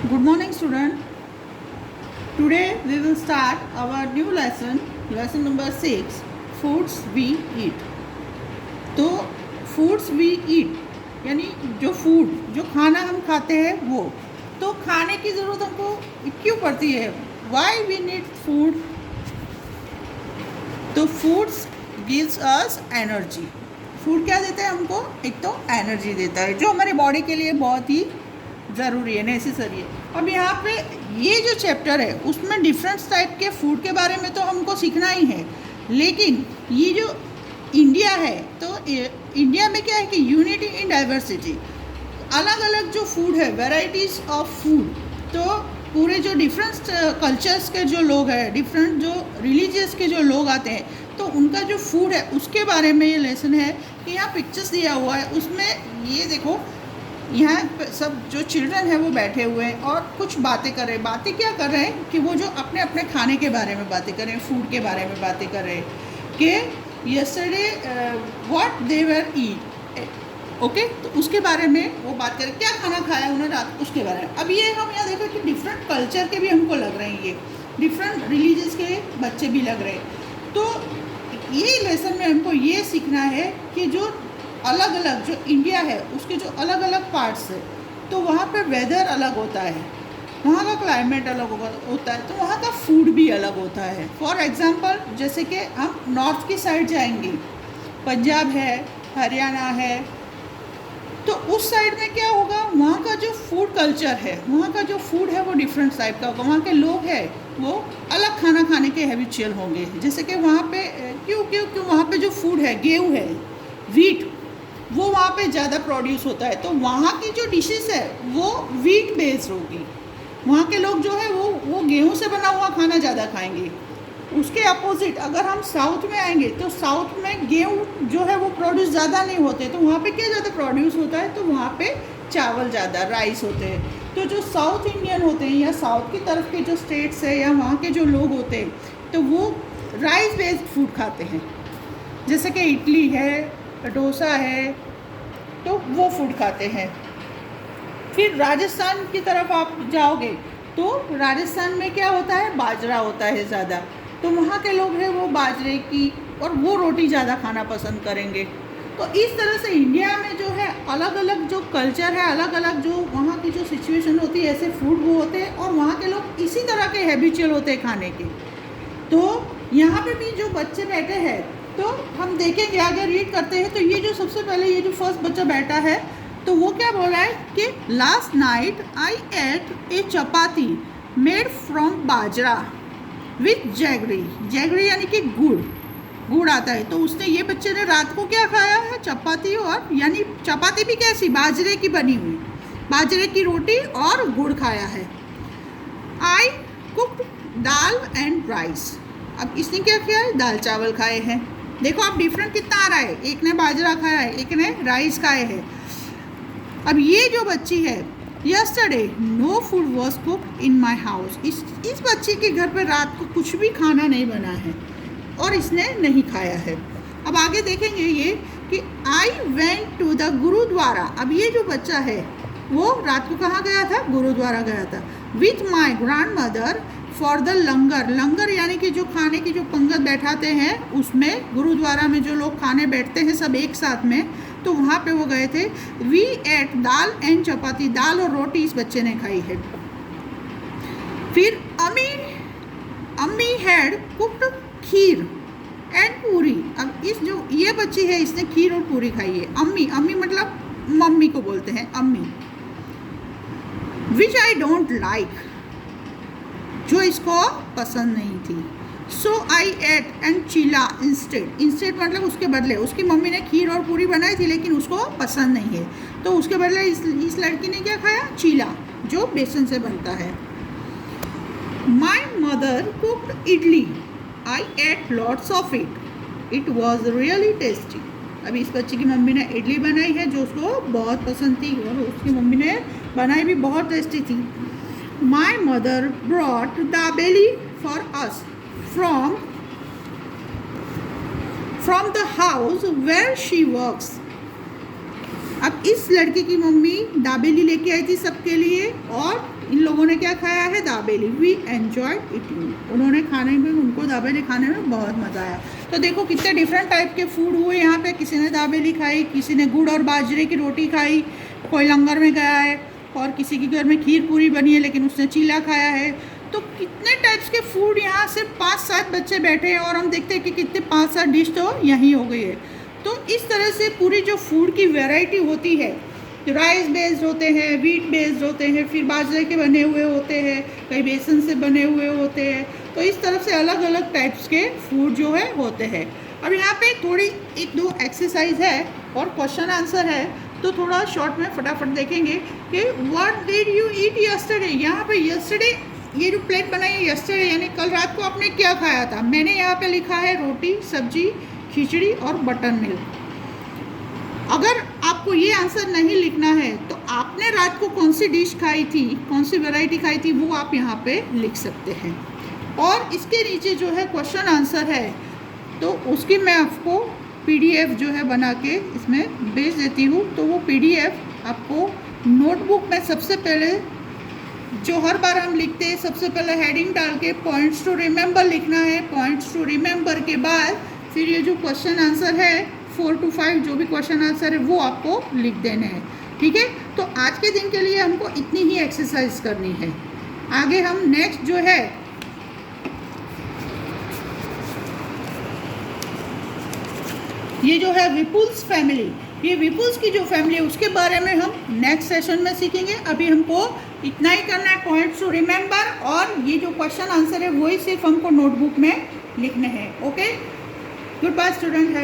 Good morning, student. Today we will start our new lesson number 6, foods we eat. तो foods we eat यानी जो खाना हम खाते हैं वो। तो खाने की ज़रूरत हमको क्यों पड़ती है? Why we need food? तो foods gives us energy. Food क्या देता है हमको? एक तो एनर्जी देता है जो हमारे बॉडी के लिए बहुत ही ज़रूरी है, नेसेसरी है। अब यहाँ पे ये जो चैप्टर है उसमें डिफरेंट टाइप के फूड के बारे में तो हमको सीखना ही है, लेकिन ये जो इंडिया है तो इंडिया में क्या है कि यूनिटी इन डाइवर्सिटी, अलग अलग जो फूड है, वेराइटीज़ ऑफ फूड। तो पूरे जो डिफरेंट कल्चर्स के जो लोग हैं, डिफरेंट जो रिलीजियस के जो लोग आते हैं, तो उनका जो फूड है उसके बारे में ये लेसन है। कि यहाँ पिक्चर्स दिया हुआ है, उसमें ये देखो, यहाँ सब जो चिल्ड्रन है वो बैठे हुए हैं और कुछ बातें कर रहे हैं। बातें क्या कर रहे हैं कि वो जो अपने अपने खाने के बारे में बातें कर रहे हैं, फूड के बारे में बातें कर रहे हैं कि yesterday what they were eat. Okay, तो उसके बारे में वो बात करें, क्या खाना खाया उन्होंने रात, उसके बारे में। अब ये हम यहाँ देखो कि डिफरेंट कल्चर के भी हमको लग रहे हैं, ये डिफरेंट रिलीजियस के बच्चे भी लग रहे हैं। तो ये लेसन में हमको ये सीखना है कि जो अलग अलग जो इंडिया है उसके जो अलग अलग पार्ट्स है, तो वहाँ पे वेदर अलग होता है, वहाँ का क्लाइमेट अलग होता है, तो वहाँ का फूड भी अलग होता है। फॉर एग्ज़ाम्पल जैसे कि हम नॉर्थ की साइड जाएंगे, पंजाब है, हरियाणा है, तो उस साइड में क्या होगा, वहाँ का जो फूड कल्चर है, वहाँ का जो फूड है वो डिफरेंट टाइप का होगा। वहाँ के लोग हैं वो अलग खाना खाने के हैबिचुअल होंगे। जैसे कि वहाँ पे क्यों वहाँ पे जो फूड है, गेहूँ है, वीट, वो वहाँ पे ज़्यादा प्रोड्यूस होता है, तो वहाँ की जो डिशेस है वो वीट बेस्ड होगी। वहाँ के लोग जो है वो गेहूँ से बना हुआ खाना ज़्यादा खाएंगे। उसके अपोजिट अगर हम साउथ में आएंगे तो साउथ में गेहूँ जो है वो प्रोड्यूस ज़्यादा नहीं होते, तो वहाँ पे क्या ज़्यादा प्रोड्यूस होता है, तो वहाँ पे चावल ज़्यादा, राइस होते हैं। तो जो साउथ इंडियन होते हैं या साउथ की तरफ के जो स्टेट्स है या वहाँ के जो लोग होते हैं, तो वो राइस बेस्ड फूड खाते हैं। जैसे कि इडली है, डोसा है, तो वो फूड खाते हैं। फिर राजस्थान की तरफ आप जाओगे तो राजस्थान में क्या होता है, बाजरा होता है ज़्यादा, तो वहाँ के लोग हैं वो बाजरे की और वो रोटी ज़्यादा खाना पसंद करेंगे। तो इस तरह से इंडिया में जो है अलग अलग जो कल्चर है, अलग अलग जो वहाँ की जो सिचुएशन होती है, ऐसे फूड वो होते हैं और वहाँ के लोग इसी तरह के हैबिचुअल होते हैं खाने के। तो यहाँ पे भी जो बच्चे बैठे हैं, तो हम देखेंगे आगे रीड करते हैं, तो ये जो सबसे पहले ये जो फर्स्ट बच्चा बैठा है, तो वो क्या बोला है कि last night I ate a chapati made from bajra with jaggery. Jaggery यानी कि गुड़ आता है। तो उसने, ये बच्चे ने रात को क्या खाया है, चपाती, और यानी चपाती भी कैसी, बाजरे की बनी हुई, बाजरे की रोटी और गुड़ खाया है। आई कुक्ड दाल एंड राइस। अब इसने क्या किया है, दाल चावल खाए हैं। देखो आप डिफरेंट कितना आ रहा है, एक ने बाजरा खाया है, एक ने राइस खाए हैं। अब ये जो बच्ची है, yesterday no food was cooked in my house. इस बच्ची के घर पर रात को कुछ भी खाना नहीं बना है और इसने नहीं खाया है। अब आगे देखेंगे ये कि I went to the gurdwara. अब ये जो बच्चा है वो रात को कहाँ गया था, गुरुद्वारा गया था, with my grandmother for the langar. Langar यानी कि जो खाने की जो पंगत बैठाते हैं, उसमें गुरुद्वारा में जो लोग खाने बैठते हैं सब एक साथ में, तो वहाँ पे वो गए थे। वी एट दाल एंड चपाती, दाल और रोटी इस बच्चे ने खाई है। फिर अम्मी हैड कुक्ड खीर एंड पूरी। अब इस जो ये बच्ची है इसने खीर और पूरी खाई है। अम्मी मतलब मम्मी को बोलते हैं अम्मी। विच आई डोंट लाइक, जो इसको पसंद नहीं थी। सो आई एट एंड चीला इंस्टेड मतलब उसके बदले, उसकी मम्मी ने खीर और पूरी बनाई थी लेकिन उसको पसंद नहीं है, तो उसके बदले इस लड़की ने क्या खाया, चीला, जो बेसन से बनता है। My mother cooked idli, I ate lots of it was really tasty. अभी इस बच्ची की मम्मी ने इडली बनाई है जो उसको बहुत पसंद थी और उसकी मम्मी ने बनाई भी बहुत टेस्टी थी। My mother brought dabeli for us from the house where she works. अब इस लड़के की मम्मी दाबेली लेके आई थी सबके लिए और इन लोगों लोगों ने क्या खाया है? दाबेली। We enjoy eating. उन्होंने खाने में, उनको दाबेली खाने में बहुत मज़ा आया। तो देखो कितने डिफरेंट टाइप के फूड हुए यहाँ पे। किसी ने दाबेली खाई, किसी ने गुड़ और बाजरे की रोटी खाई, कोई लंगर में गया है, और किसी के घर में खीर पूरी बनी है लेकिन उसने चीला खाया है। तो कितने टाइप्स के फूड, यहाँ से 5-7 बच्चे बैठे हैं और हम देखते हैं कि कितने 5-7 डिश तो यहीं हो गई है। तो इस तरह से पूरी जो फूड की वैरायटी होती है, राइस बेस्ड होते हैं, वीट बेस्ड होते हैं, फिर बाजरे के बने हुए होते हैं, कई बेसन से बने हुए होते हैं। तो इस तरह से अलग अलग टाइप्स के फूड जो है होते हैं। अब यहाँ पे थोड़ी 1-2 एक्सरसाइज है और क्वेश्चन आंसर है, तो थोड़ा शॉर्ट में फटाफट देखेंगे कि what did you eat yesterday. यहाँ पे यस्टरडे, ये जो प्लेट बनाई है यस्टरडे यानी कल रात को आपने क्या खाया था। मैंने यहाँ पे लिखा है रोटी, सब्जी, खिचड़ी और बटर मिल्क। अगर आपको ये आंसर नहीं लिखना है तो आपने रात को कौन सी डिश खाई थी, कौन सी वैरायटी खाई थी, वो आप यहाँ पे लिख सकते हैं। और इसके नीचे जो है क्वेश्चन आंसर है, तो उसकी मैं आपको PDF जो है बना के इसमें भेज देती हूँ। तो वो PDF आपको नोटबुक में सबसे पहले, जो हर बार हम लिखते हैं, सबसे पहले हेडिंग डाल के पॉइंट्स टू रिमेंबर लिखना है। पॉइंट्स टू रिमेंबर के बाद फिर ये जो क्वेश्चन आंसर है 4 to 5 जो भी क्वेश्चन आंसर है वो आपको लिख देने हैं। ठीक है, तो आज के दिन के लिए हमको इतनी ही एक्सरसाइज करनी है। आगे हम नेक्स्ट जो है ये जो है विपुल्स फैमिली, ये विपुल्स की जो फैमिली है उसके बारे में हम नेक्स्ट सेशन में सीखेंगे। अभी हमको इतना ही करना है, पॉइंट्स टू रिमेंबर, और ये जो क्वेश्चन आंसर है वही सिर्फ हमको नोटबुक में लिखने हैं। Okay, good bye student.